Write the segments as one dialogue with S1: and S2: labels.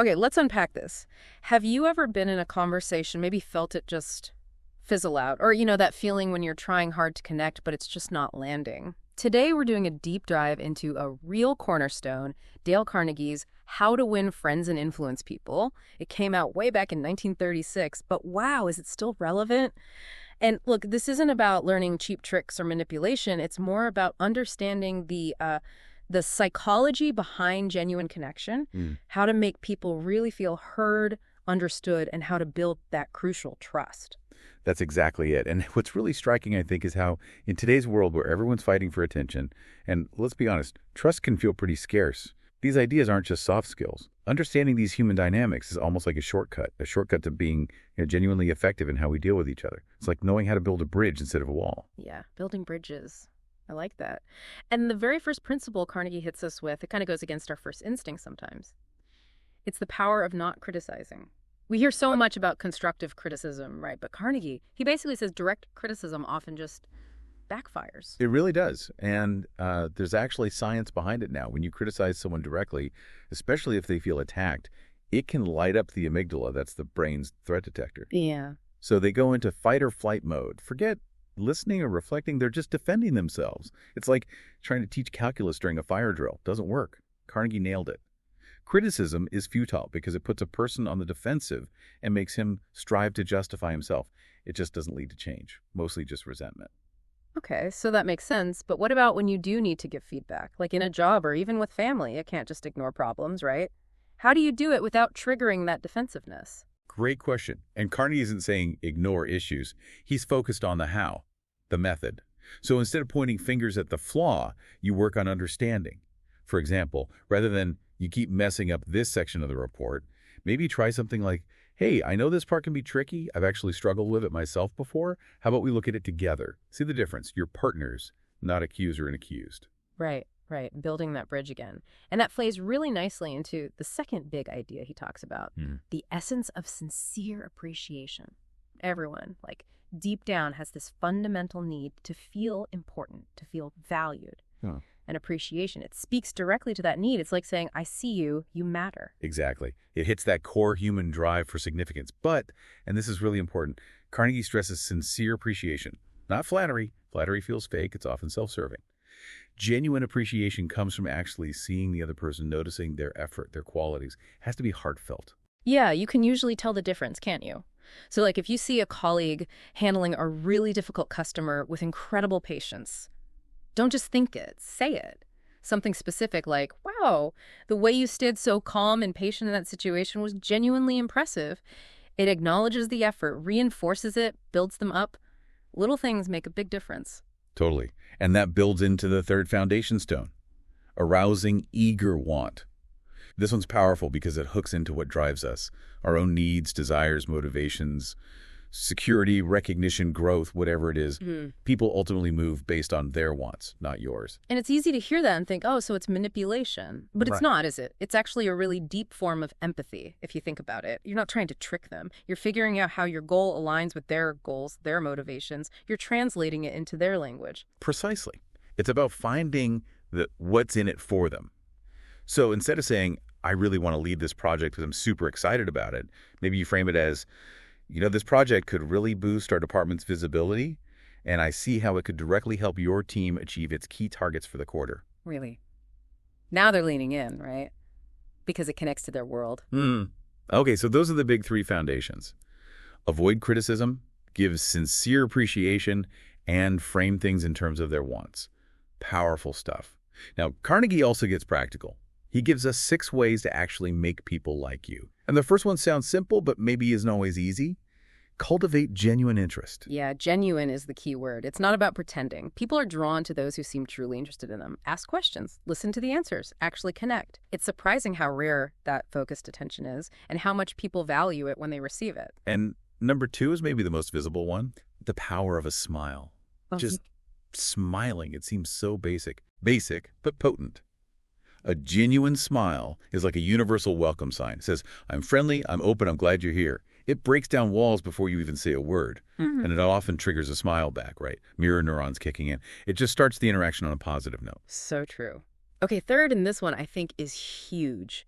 S1: Okay, let's unpack this. Have you ever been in a conversation, maybe felt it just fizzle out? Or, that feeling when you're trying hard to connect, but it's just not landing? Today, we're doing a deep dive into a real cornerstone, Dale Carnegie's How to Win Friends and Influence People. It came out way back in 1936, but wow, is it still relevant? And look, this isn't about learning cheap tricks or manipulation. It's more about understanding the psychology behind genuine connection, how to make people really feel heard, understood, and how to build that crucial trust.
S2: That's exactly it. And what's really striking, I think, is how in today's world where everyone's fighting for attention, and let's be honest, trust can feel pretty scarce. These ideas aren't just soft skills. Understanding these human dynamics is almost like a shortcut to being genuinely effective in how we deal with each other. It's like knowing how to build a bridge instead of a wall.
S1: Yeah, building bridges. I like that. And the very first principle Carnegie hits us with, it kind of goes against our first instinct sometimes. It's the power of not criticizing. We hear so much about constructive criticism, right? But Carnegie, he basically says direct criticism often just backfires.
S2: It really does. And there's actually science behind it now. When you criticize someone directly, especially if they feel attacked, it can light up the amygdala. That's the brain's threat detector.
S1: Yeah.
S2: So they go into fight or flight mode. Forget listening or reflecting. They're just defending themselves. It's like trying to teach calculus during a fire drill. Doesn't work. Carnegie nailed it. Criticism is futile because it puts a person on the defensive and makes him strive to justify himself. It just doesn't lead to change, mostly just resentment.
S1: Okay, so that makes sense. But what about when you do need to give feedback, like in a job or even with family? You can't just ignore problems, right? How do you do it without triggering that defensiveness?
S2: Great question. And Carnegie isn't saying ignore issues. He's focused on the how, the method. So instead of pointing fingers at the flaw, you work on understanding. For example, rather than you keep messing up this section of the report, maybe try something like, hey, I know this part can be tricky. I've actually struggled with it myself before. How about we look at it together? See the difference? You're partners, not accuser and accused.
S1: Right. Building that bridge again. And that plays really nicely into the second big idea he talks about, the essence of sincere appreciation. Everyone, deep down, has this fundamental need to feel important, to feel valued.
S2: Huh.
S1: And appreciation, it speaks directly to that need. It's like saying, I see you, you matter.
S2: Exactly. It hits that core human drive for significance. But, and this is really important, Carnegie stresses sincere appreciation, not flattery. Flattery feels fake. It's often self-serving. Genuine appreciation comes from actually seeing the other person, noticing their effort, their qualities. It has to be heartfelt.
S1: Yeah, you can usually tell the difference, can't you? So if you see a colleague handling a really difficult customer with incredible patience, don't just think it, say it. Something specific like, wow, the way you stood so calm and patient in that situation was genuinely impressive. It acknowledges the effort, reinforces it, builds them up. Little things make a big difference.
S2: Totally. And that builds into the third foundation stone, arousing eager want. This one's powerful because it hooks into what drives us, our own needs, desires, motivations, security, recognition, growth, whatever it is. People ultimately move based on their wants, not yours.
S1: And it's easy to hear that and think, oh, so it's manipulation. But it's not, is it? It's actually a really deep form of empathy, if you think about it. You're not trying to trick them. You're figuring out how your goal aligns with their goals, their motivations. You're translating it into their language.
S2: Precisely. It's about finding what's in it for them. So instead of saying, I really want to lead this project because I'm super excited about it, maybe you frame it as, this project could really boost our department's visibility, and I see how it could directly help your team achieve its key targets for the quarter.
S1: Really? Now they're leaning in, right? Because it connects to their world.
S2: Okay, so those are the big three foundations. Avoid criticism, give sincere appreciation, and frame things in terms of their wants. Powerful stuff. Now, Carnegie also gets practical. He gives us 6 ways to actually make people like you. And the first one sounds simple, but maybe isn't always easy. Cultivate genuine interest.
S1: Yeah, genuine is the key word. It's not about pretending. People are drawn to those who seem truly interested in them. Ask questions, listen to the answers, actually connect. It's surprising how rare that focused attention is and how much people value it when they receive it.
S2: And number 2 is maybe the most visible one, the power of a smile. Just smiling, it seems so basic. Basic, but potent. A genuine smile is like a universal welcome sign. It says, I'm friendly, I'm open, I'm glad you're here. It breaks down walls before you even say a word. And it often triggers a smile back, right? Mirror neurons kicking in. It just starts the interaction on a positive note.
S1: So true. Okay, third, and this one I think is huge.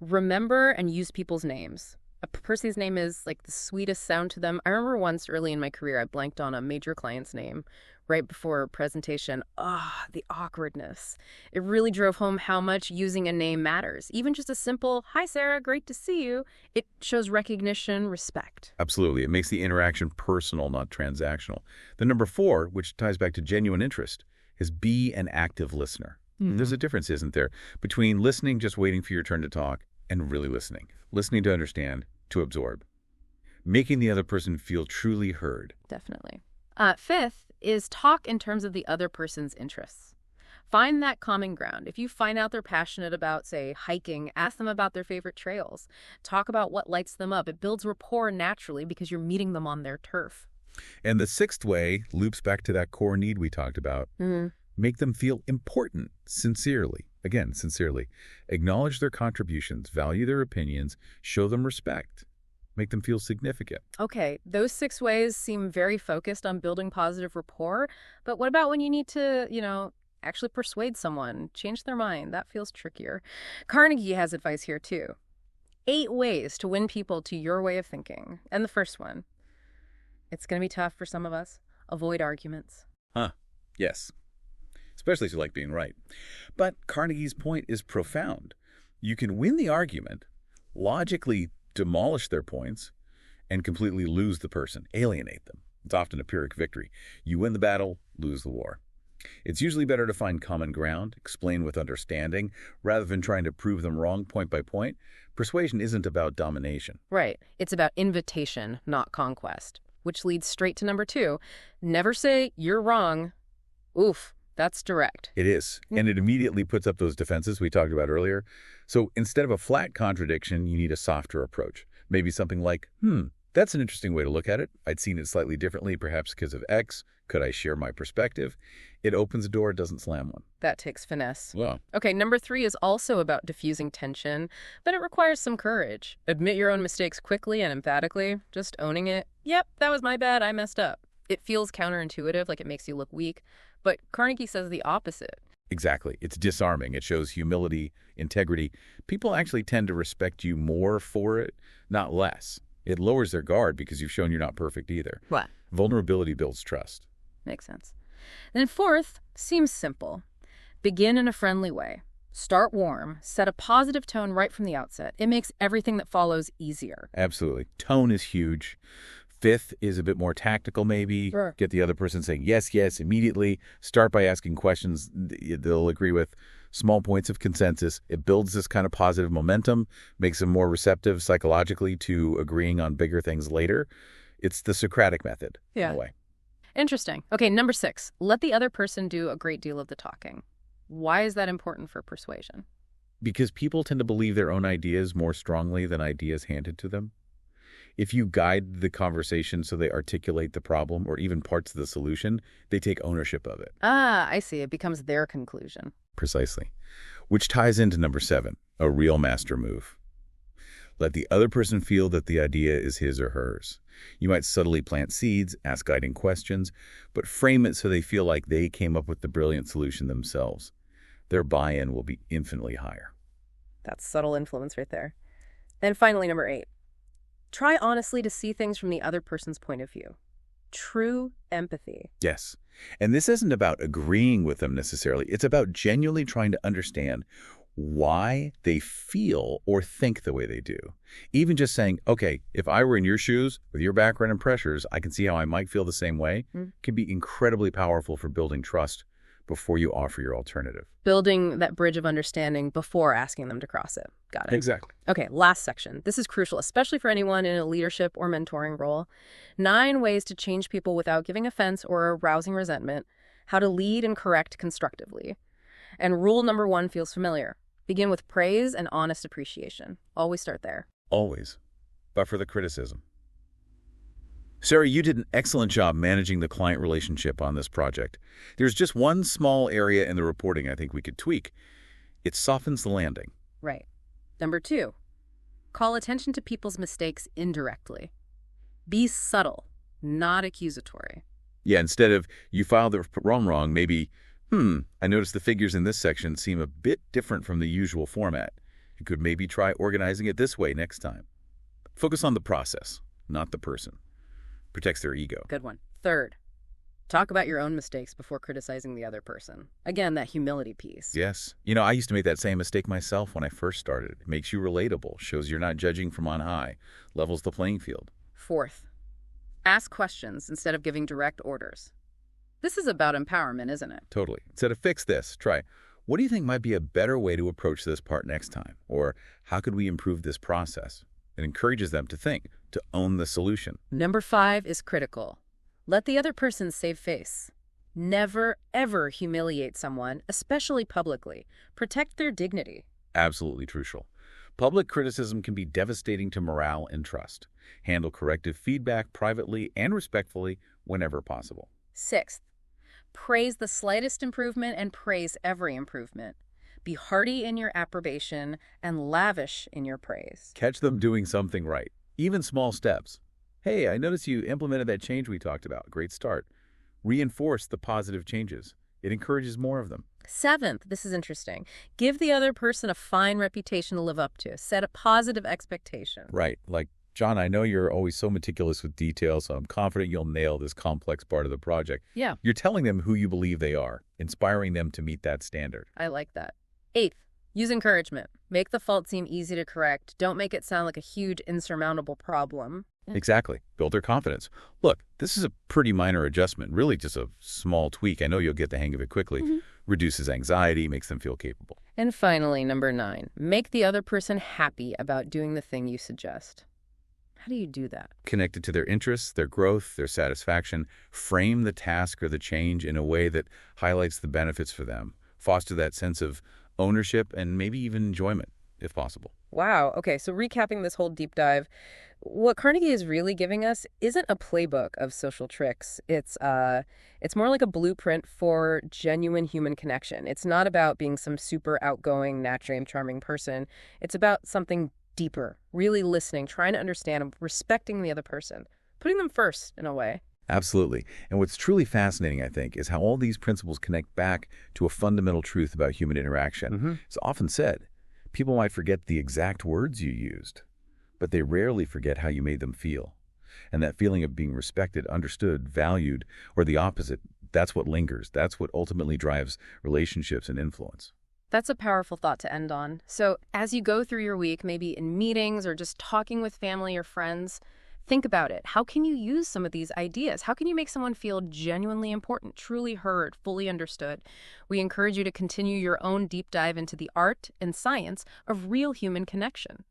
S1: Remember and use people's names. A person's name is like the sweetest sound to them. I remember once early in my career, I blanked on a major client's name right before a presentation. The awkwardness. It really drove home how much using a name matters. Even just a simple, "Hi, Sarah, great to see you." It shows recognition, respect.
S2: Absolutely. It makes the interaction personal, not transactional. The number 4, which ties back to genuine interest, is be an active listener. There's a difference, isn't there, between listening, just waiting for your turn to talk, and really listening. Listening to understand, to absorb. Making the other person feel truly heard.
S1: Definitely. Fifth is talk in terms of the other person's interests. Find that common ground. If you find out they're passionate about, say, hiking, ask them about their favorite trails. Talk about what lights them up. It builds rapport naturally because you're meeting them on their turf.
S2: And the 6th way loops back to that core need we talked about. Make them feel important, sincerely. Again, sincerely. Acknowledge their contributions, value their opinions, show them respect. Make them feel significant.
S1: Okay, those 6 ways seem very focused on building positive rapport, but what about when you need to, actually persuade someone, change their mind? That feels trickier. Carnegie has advice here too. 8 ways to win people to your way of thinking. And the first one, it's going to be tough for some of us. Avoid arguments.
S2: Yes. Especially if you like being right. But Carnegie's point is profound. You can win the argument, logically demolish their points, and completely lose the person, alienate them. It's often a Pyrrhic victory. You win the battle, lose the war. It's usually better to find common ground, explain with understanding, rather than trying to prove them wrong point by point. Persuasion isn't about domination.
S1: Right. It's about invitation, not conquest. Which leads straight to number 2. Never say, "You're wrong." Oof. That's direct.
S2: It is. And it immediately puts up those defenses we talked about earlier. So instead of a flat contradiction, you need a softer approach. Maybe something like, that's an interesting way to look at it. I'd seen it slightly differently, perhaps because of X. Could I share my perspective? It opens a door, it doesn't slam one.
S1: That takes finesse.
S2: Yeah.
S1: Okay, number 3 is also about diffusing tension, but it requires some courage. Admit your own mistakes quickly and emphatically, just owning it. Yep, that was my bad, I messed up. It feels counterintuitive, like it makes you look weak. But Carnegie says the opposite.
S2: Exactly. It's disarming. It shows humility, integrity. People actually tend to respect you more for it, not less. It lowers their guard because you've shown you're not perfect either.
S1: What?
S2: Vulnerability builds trust.
S1: Makes sense. Then 4th, seems simple. Begin in a friendly way. Start warm. Set a positive tone right from the outset. It makes everything that follows easier.
S2: Absolutely. Tone is huge. 5th is a bit more tactical, maybe.
S1: Sure.
S2: Get the other person saying yes, yes, immediately. Start by asking questions they'll agree with. Small points of consensus. It builds this kind of positive momentum, makes them more receptive psychologically to agreeing on bigger things later. It's the Socratic method, in a way.
S1: Interesting. Okay, number 6. Let the other person do a great deal of the talking. Why is that important for persuasion?
S2: Because people tend to believe their own ideas more strongly than ideas handed to them. If you guide the conversation so they articulate the problem or even parts of the solution, they take ownership of it.
S1: I see. It becomes their conclusion.
S2: Precisely. Which ties into number 7, a real master move. Let the other person feel that the idea is his or hers. You might subtly plant seeds, ask guiding questions, but frame it so they feel like they came up with the brilliant solution themselves. Their buy-in will be infinitely higher.
S1: That's subtle influence right there. Then finally, number 8. Try honestly to see things from the other person's point of view. True empathy.
S2: Yes. And this isn't about agreeing with them necessarily. It's about genuinely trying to understand why they feel or think the way they do. Even just saying, okay, if I were in your shoes with your background and pressures, I can see how I might feel the same way, can be incredibly powerful for building trust before you offer your alternative.
S1: Building that bridge of understanding before asking them to cross it. Got it.
S2: Exactly.
S1: Okay, last section. This is crucial, especially for anyone in a leadership or mentoring role. 9 ways to change people without giving offense or arousing resentment. How to lead and correct constructively. And rule number 1 feels familiar. Begin with praise and honest appreciation. Always start there.
S2: Always. But for the criticism. Sarah, you did an excellent job managing the client relationship on this project. There's just one small area in the reporting I think we could tweak. It softens the landing.
S1: Right. Number 2, call attention to people's mistakes indirectly. Be subtle, not accusatory.
S2: Yeah, instead of, you filed the wrong, maybe, I noticed the figures in this section seem a bit different from the usual format. You could maybe try organizing it this way next time. Focus on the process, not the person. Protects their ego.
S1: Good one. Third, talk about your own mistakes before criticizing the other person. Again, that humility piece.
S2: Yes. You know, I used to make that same mistake myself when I first started. It makes you relatable, shows you're not judging from on high, levels the playing field.
S1: Fourth, ask questions instead of giving direct orders. This is about empowerment, isn't it?
S2: Totally. Instead of fix this, try, what do you think might be a better way to approach this part next time? Or how could we improve this process? It encourages them to think, to own the solution.
S1: Number 5 is critical. Let the other person save face. Never, ever humiliate someone, especially publicly. Protect their dignity.
S2: Absolutely crucial. Public criticism can be devastating to morale and trust. Handle corrective feedback privately and respectfully whenever possible.
S1: Sixth, praise the slightest improvement and praise every improvement. Be hearty in your approbation and lavish in your praise.
S2: Catch them doing something right, even small steps. Hey, I noticed you implemented that change we talked about. Great start. Reinforce the positive changes. It encourages more of them.
S1: Seventh, this is interesting. Give the other person a fine reputation to live up to. Set a positive expectation.
S2: Right. Like, John, I know you're always so meticulous with details, so I'm confident you'll nail this complex part of the project.
S1: Yeah.
S2: You're telling them who you believe they are, inspiring them to meet that standard.
S1: I like that. Eighth, use encouragement. Make the fault seem easy to correct. Don't make it sound like a huge, insurmountable problem.
S2: Exactly. Build their confidence. Look, this is a pretty minor adjustment, really just a small tweak. I know you'll get the hang of it quickly. Reduces anxiety, makes them feel capable.
S1: And finally, number 9, make the other person happy about doing the thing you suggest. How do you do that?
S2: Connected to their interests, their growth, their satisfaction. Frame the task or the change in a way that highlights the benefits for them. Foster that sense of ownership and maybe even enjoyment, if possible.
S1: Wow. Okay, so recapping this whole deep dive, what Carnegie is really giving us isn't a playbook of social tricks. It's more like a blueprint for genuine human connection. It's not about being some super outgoing, naturally charming person. It's about something deeper, really listening, trying to understand and respecting the other person, putting them first in a way.
S2: Absolutely. And what's truly fascinating, I think, is how all these principles connect back to a fundamental truth about human interaction. It's often said, people might forget the exact words you used, but they rarely forget how you made them feel. And that feeling of being respected, understood, valued, or the opposite, that's what lingers. That's what ultimately drives relationships and influence.
S1: That's a powerful thought to end on. So as you go through your week, maybe in meetings or just talking with family or friends, think about it. How can you use some of these ideas? How can you make someone feel genuinely important, truly heard, fully understood? We encourage you to continue your own deep dive into the art and science of real human connection.